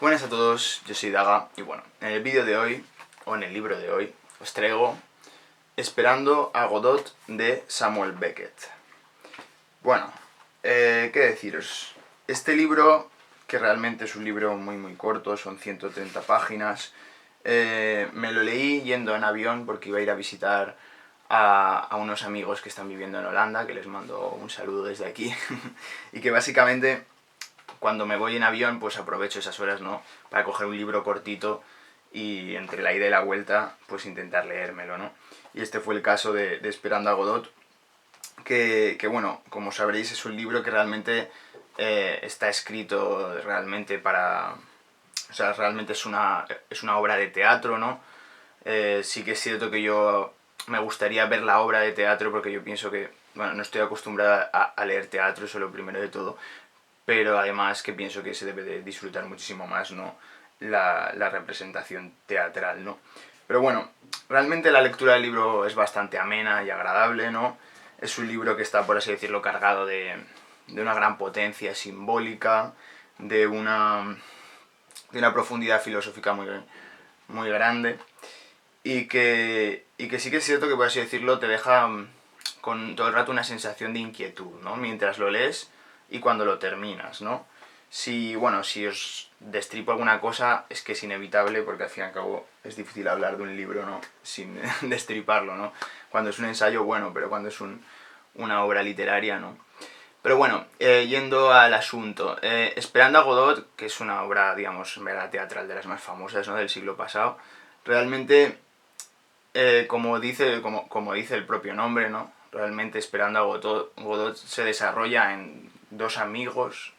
Buenas a todos, yo soy Daga y bueno, en el vídeo de hoy, o en el libro de hoy, os traigo Esperando a Godot de Samuel Beckett. Bueno, ¿qué deciros? Este libro, que realmente es un libro muy corto, son 130 páginas, me lo leí yendo en avión porque iba a ir a visitar a unos amigos que están viviendo en Holanda, que les mando un saludo desde aquí, y que básicamente cuando me voy en avión pues aprovecho esas horas, ¿no?, para coger un libro cortito y entre la ida y la vuelta pues intentar leérmelo, ¿no? Y este fue el caso de Esperando a Godot, que bueno, como sabréis es un libro que realmente está escrito realmente para... O sea, realmente es una obra de teatro, ¿no? Sí que es cierto que yo me gustaría ver la obra de teatro porque yo pienso que, bueno, no estoy acostumbrada a leer teatro, eso es lo primero de todo, pero además que pienso que se debe de disfrutar muchísimo más, ¿no?, la representación teatral, ¿no? Pero bueno, realmente la lectura del libro es bastante amena y agradable, ¿no? Es un libro que está, por así decirlo, cargado de una gran potencia simbólica, de una, de una profundidad filosófica muy grande, y que sí que es cierto que, por así decirlo, te deja con todo el rato una sensación de inquietud, ¿no?, mientras lo lees y cuando lo terminas, ¿no? Si os destripo alguna cosa, es que es inevitable, porque al fin y al cabo es difícil hablar de un libro, ¿no?, sin destriparlo, ¿no? Cuando es un ensayo, bueno, pero cuando es una obra literaria, ¿no? Pero bueno, yendo al asunto, Esperando a Godot, que es una obra, digamos, en verdad teatral de las más famosas, ¿no?, del siglo pasado, realmente, como dice el propio nombre, ¿no?, realmente Esperando a Godot se desarrolla en dos amigos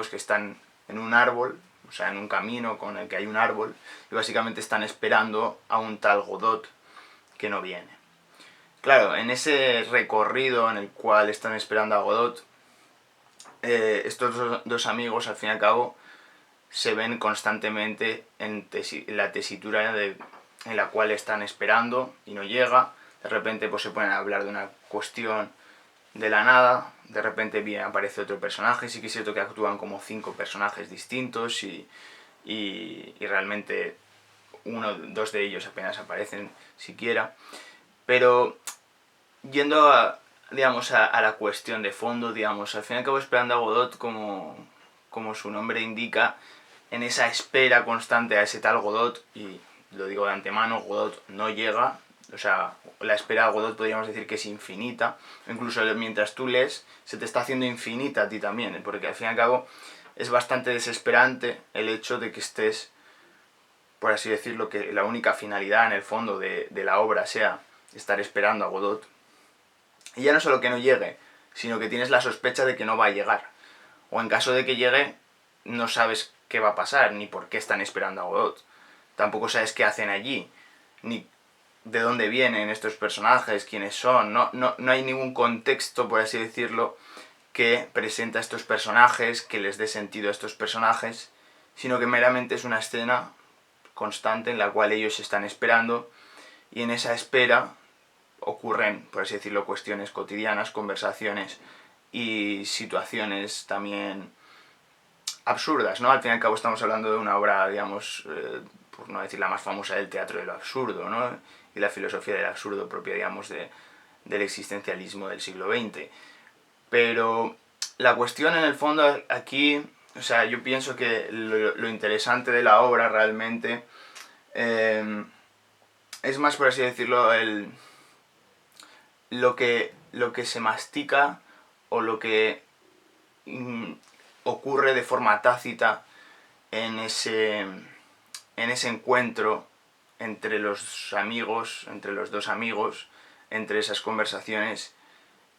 que están en un árbol, o sea, en un camino con el que hay un árbol, y básicamente están esperando a un tal Godot que no viene. Claro, en ese recorrido en el cual están esperando a Godot, estos dos amigos, al fin y al cabo, se ven constantemente en la tesitura en la cual están esperando y no llega. De repente pues se ponen a hablar de una cuestión de la nada, de repente bien aparece otro personaje. Sí que es cierto que actúan como 5 personajes distintos y realmente dos de ellos apenas aparecen siquiera. Pero yendo a la cuestión de fondo, digamos, al fin y al cabo Esperando a Godot, como su nombre indica, en esa espera constante a ese tal Godot, y lo digo de antemano, Godot no llega, o sea, la espera a Godot podríamos decir que es infinita, incluso mientras tú lees se te está haciendo infinita a ti también, porque al fin y al cabo es bastante desesperante el hecho de que estés, por así decirlo, que la única finalidad en el fondo de la obra sea estar esperando a Godot, y ya no solo que no llegue, sino que tienes la sospecha de que no va a llegar, o en caso de que llegue, no sabes qué va a pasar, ni por qué están esperando a Godot. Tampoco sabes qué hacen allí, ni de dónde vienen estos personajes, quiénes son. No hay ningún contexto, por así decirlo, que presenta a estos personajes, que les dé sentido a estos personajes, sino que meramente es una escena constante en la cual ellos están esperando, y en esa espera ocurren, por así decirlo, cuestiones cotidianas, conversaciones y situaciones también absurdas, ¿no? Al fin y al cabo estamos hablando de una obra, digamos, por no decir la más famosa del teatro de lo absurdo, ¿no?, y la filosofía del absurdo propia, digamos, del existencialismo del siglo XX. Pero la cuestión en el fondo aquí, o sea, yo pienso que lo interesante de la obra realmente es más, por así decirlo, lo que se mastica o lo que ocurre de forma tácita en ese encuentro entre los amigos, entre los dos amigos, entre esas conversaciones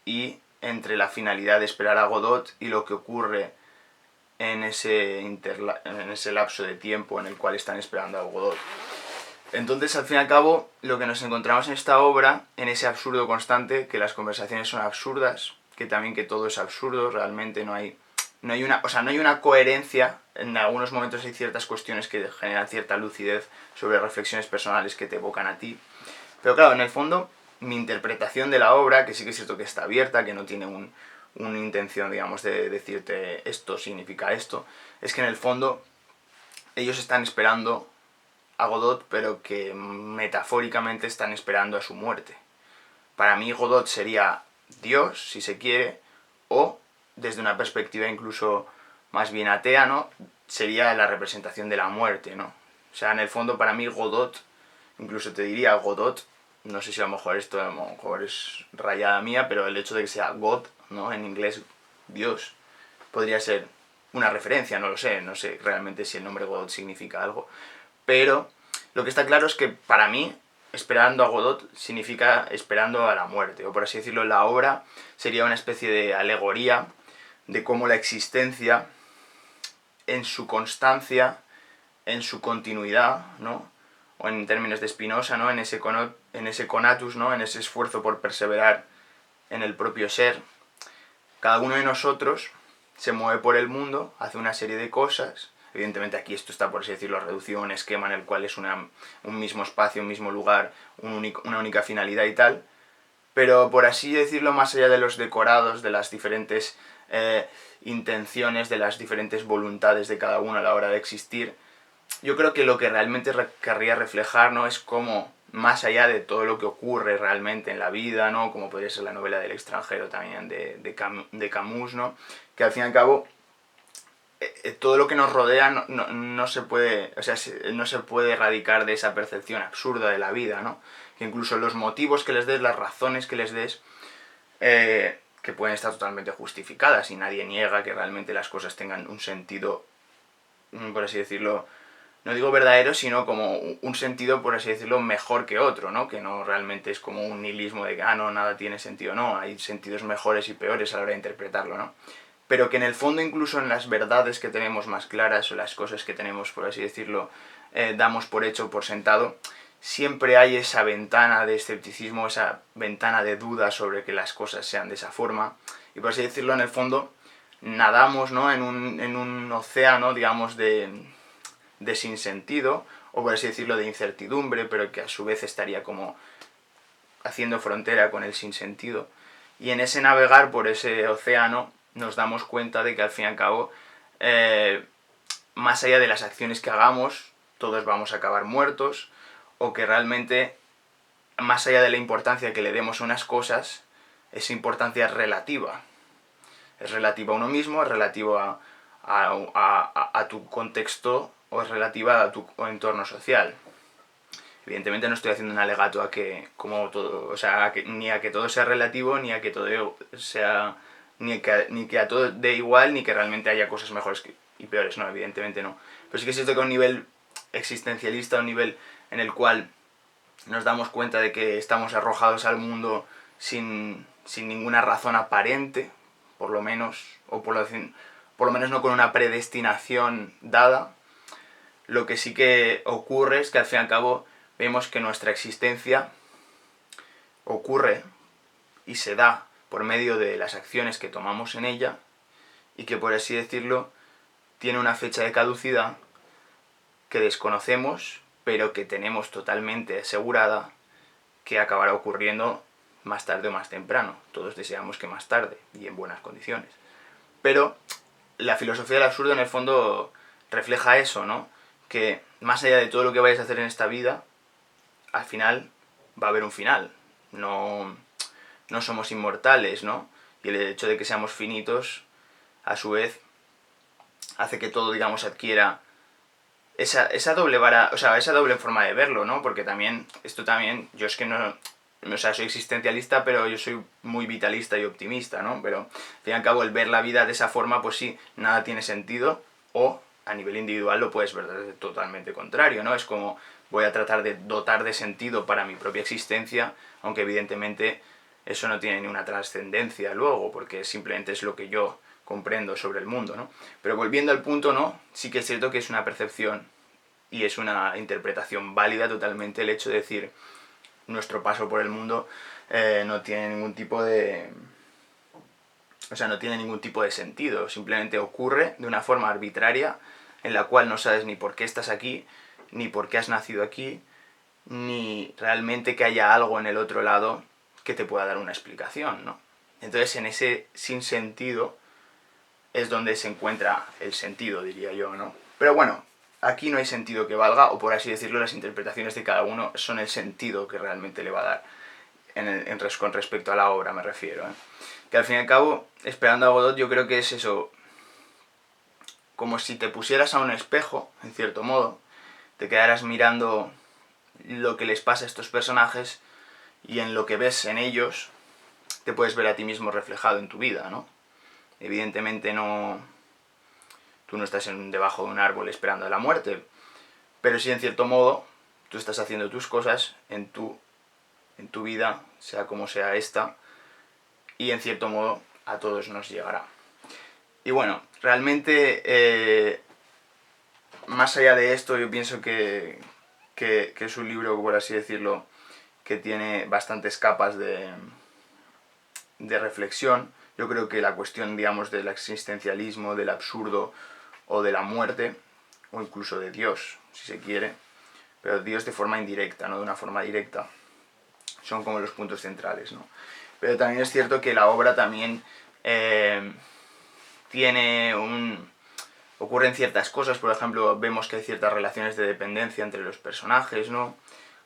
y entre la finalidad de esperar a Godot y lo que ocurre en ese lapso de tiempo en el cual están esperando a Godot. Entonces, al fin y al cabo, lo que nos encontramos en esta obra, en ese absurdo constante, que las conversaciones son absurdas, que también que todo es absurdo, realmente no hay una coherencia. En algunos momentos hay ciertas cuestiones que generan cierta lucidez sobre reflexiones personales que te evocan a ti. Pero claro, en el fondo, mi interpretación de la obra, que sí que es cierto que está abierta, que no tiene una intención, digamos, de decirte esto significa esto, es que en el fondo ellos están esperando a Godot, pero que metafóricamente están esperando a su muerte. Para mí Godot sería Dios, si se quiere, o desde una perspectiva incluso más bien atea, ¿no? Sería la representación de la muerte, ¿no? O sea, en el fondo para mí Godot, incluso te diría Godot, no sé si a lo mejor esto a lo mejor es rayada mía, pero el hecho de que sea God, ¿no? En inglés, Dios, podría ser una referencia, no lo sé, no sé realmente si el nombre Godot significa algo. Pero lo que está claro es que para mí, esperando a Godot significa esperando a la muerte, o por así decirlo, la obra sería una especie de alegoría de cómo la existencia, en su constancia, en su continuidad, ¿no? O en términos de Spinoza, ¿no? En ese conatus, ¿no? En ese esfuerzo por perseverar en el propio ser, cada uno de nosotros se mueve por el mundo, hace una serie de cosas. Evidentemente aquí esto está, por así decirlo, reducido a un esquema en el cual es un mismo espacio, un mismo lugar, una única finalidad y tal. Pero por así decirlo, más allá de los decorados, de las diferentes intenciones, de las diferentes voluntades de cada uno a la hora de existir, yo creo que lo que realmente querría reflejar, ¿no? Es cómo, más allá de todo lo que ocurre realmente en la vida, ¿no? Como podría ser la novela del extranjero también de Camus, ¿no? Que al fin y al cabo todo lo que nos rodea no se puede, o sea, no se puede erradicar de esa percepción absurda de la vida, ¿no? Que incluso los motivos que les des, las razones que les des, que pueden estar totalmente justificadas y nadie niega que realmente las cosas tengan un sentido, por así decirlo, no digo verdadero, sino como un sentido, por así decirlo, mejor que otro, ¿no? Que no realmente es como un nihilismo de que, no, nada tiene sentido, no, hay sentidos mejores y peores a la hora de interpretarlo, ¿no? Pero que en el fondo, incluso en las verdades que tenemos más claras o las cosas que tenemos, por así decirlo, damos por hecho, por sentado, siempre hay esa ventana de escepticismo, esa ventana de duda sobre que las cosas sean de esa forma. Y por así decirlo, en el fondo, nadamos, ¿no? en un océano, digamos, de sinsentido, o por así decirlo, de incertidumbre, pero que a su vez estaría como haciendo frontera con el sinsentido. Y en ese navegar por ese océano nos damos cuenta de que al fin y al cabo, más allá de las acciones que hagamos, todos vamos a acabar muertos, o que realmente, más allá de la importancia que le demos a unas cosas, esa importancia es relativa. Es relativa a uno mismo, es relativa a tu contexto o es relativa a tu entorno social. Evidentemente no estoy haciendo un alegato a que, como todo, o sea, ni a que todo sea relativo, ni a que todo sea, ni que a todo dé igual, ni que realmente haya cosas mejores y peores, no, evidentemente no. Pero sí que es cierto que a un nivel existencialista, a un nivel en el cual nos damos cuenta de que estamos arrojados al mundo sin ninguna razón aparente, por lo menos, o por lo menos no con una predestinación dada. Lo que sí que ocurre es que al fin y al cabo vemos que nuestra existencia ocurre y se da por medio de las acciones que tomamos en ella y que, por así decirlo, tiene una fecha de caducidad que desconocemos, pero que tenemos totalmente asegurada que acabará ocurriendo más tarde o más temprano. Todos deseamos que más tarde y en buenas condiciones. Pero la filosofía del absurdo en el fondo refleja eso, ¿no? Que más allá de todo lo que vayas a hacer en esta vida, al final va a haber un final. No somos inmortales, ¿no? Y el hecho de que seamos finitos, a su vez, hace que todo, digamos, adquiera esa doble vara, o sea, esa doble forma de verlo, ¿no? Porque también, esto también, yo es que no, o sea, soy existencialista, pero yo soy muy vitalista y optimista, ¿no? Pero, al fin y al cabo, el ver la vida de esa forma, pues sí, nada tiene sentido, o a nivel individual lo puedes ver totalmente contrario, ¿no? Es como, voy a tratar de dotar de sentido para mi propia existencia, aunque evidentemente eso no tiene ninguna trascendencia luego, porque simplemente es lo que yo comprendo sobre el mundo, ¿no? Pero volviendo al punto, ¿no? Sí que es cierto que es una percepción y es una interpretación válida totalmente el hecho de decir nuestro paso por el mundo no tiene ningún tipo de... O sea, no tiene ningún tipo de sentido, simplemente ocurre de una forma arbitraria en la cual no sabes ni por qué estás aquí, ni por qué has nacido aquí, ni realmente que haya algo en el otro lado que te pueda dar una explicación, ¿no? Entonces, en ese sinsentido es donde se encuentra el sentido, diría yo, ¿no? Pero bueno, aquí no hay sentido que valga, o por así decirlo, las interpretaciones de cada uno son el sentido que realmente le va a dar, con respecto a la obra me refiero, ¿eh? Que al fin y al cabo, Esperando a Godot, yo creo que es eso, como si te pusieras a un espejo, en cierto modo, te quedaras mirando lo que les pasa a estos personajes, y en lo que ves en ellos, te puedes ver a ti mismo reflejado en tu vida, ¿no? Evidentemente tú no estás debajo de un árbol esperando a la muerte, pero sí, en cierto modo, tú estás haciendo tus cosas en tu vida, sea como sea esta, y en cierto modo a todos nos llegará. Y bueno, realmente, más allá de esto, yo pienso que es un libro, por así decirlo, que tiene bastantes capas de reflexión. Yo creo que la cuestión, digamos, del existencialismo, del absurdo o de la muerte, o incluso de Dios, si se quiere, pero Dios de forma indirecta, no de una forma directa, son como los puntos centrales, ¿no? Pero también es cierto que la obra también ocurren ciertas cosas, por ejemplo, vemos que hay ciertas relaciones de dependencia entre los personajes, ¿no?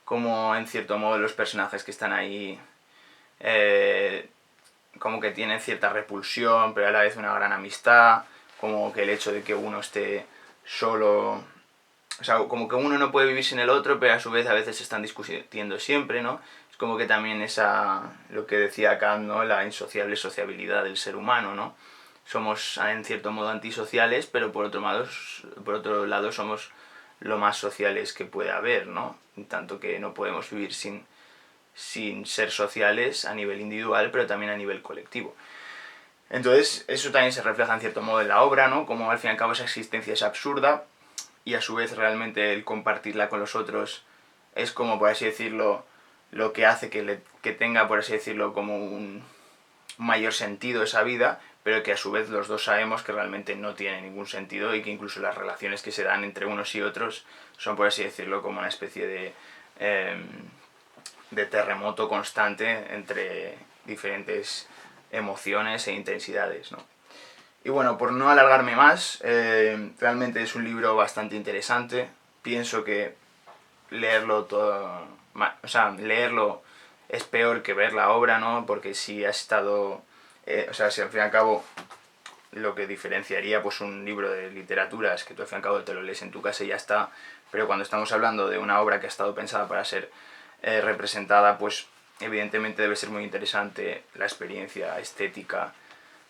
Como en cierto modo los personajes que están ahí como que tienen cierta repulsión, pero a la vez una gran amistad, como que el hecho de que uno esté solo, o sea, como que uno no puede vivir sin el otro, pero a su vez a veces se están discutiendo siempre, ¿no? Es como que también lo que decía Kant, ¿no? La insociable sociabilidad del ser humano, ¿no? Somos en cierto modo antisociales, pero por otro lado somos lo más sociales que puede haber, ¿no? Tanto que no podemos vivir sin ser sociales a nivel individual, pero también a nivel colectivo. Entonces, eso también se refleja en cierto modo en la obra, ¿no? Como al fin y al cabo esa existencia es absurda, y a su vez realmente el compartirla con los otros es como, por así decirlo, lo que hace que tenga, por así decirlo, como un mayor sentido esa vida, pero que a su vez los dos sabemos que realmente no tiene ningún sentido, y que incluso las relaciones que se dan entre unos y otros son, por así decirlo, como una especie de terremoto constante entre diferentes emociones e intensidades, ¿no? Y bueno, por no alargarme más, realmente es un libro bastante interesante. Pienso que leerlo todo, o sea, leerlo es peor que ver la obra, ¿no? Porque si has estado, o sea, si al fin y al cabo lo que diferenciaría pues un libro de literatura es que tú al fin y al cabo te lo lees en tu casa y ya está, pero cuando estamos hablando de una obra que ha estado pensada para ser representada, pues evidentemente debe ser muy interesante la experiencia estética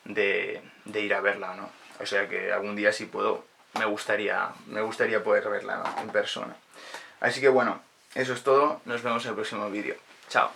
de ir a verla, ¿no? O sea que algún día, si puedo, me gustaría poder verla, ¿no?, en persona. Así que bueno, eso es todo, nos vemos en el próximo vídeo. Chao.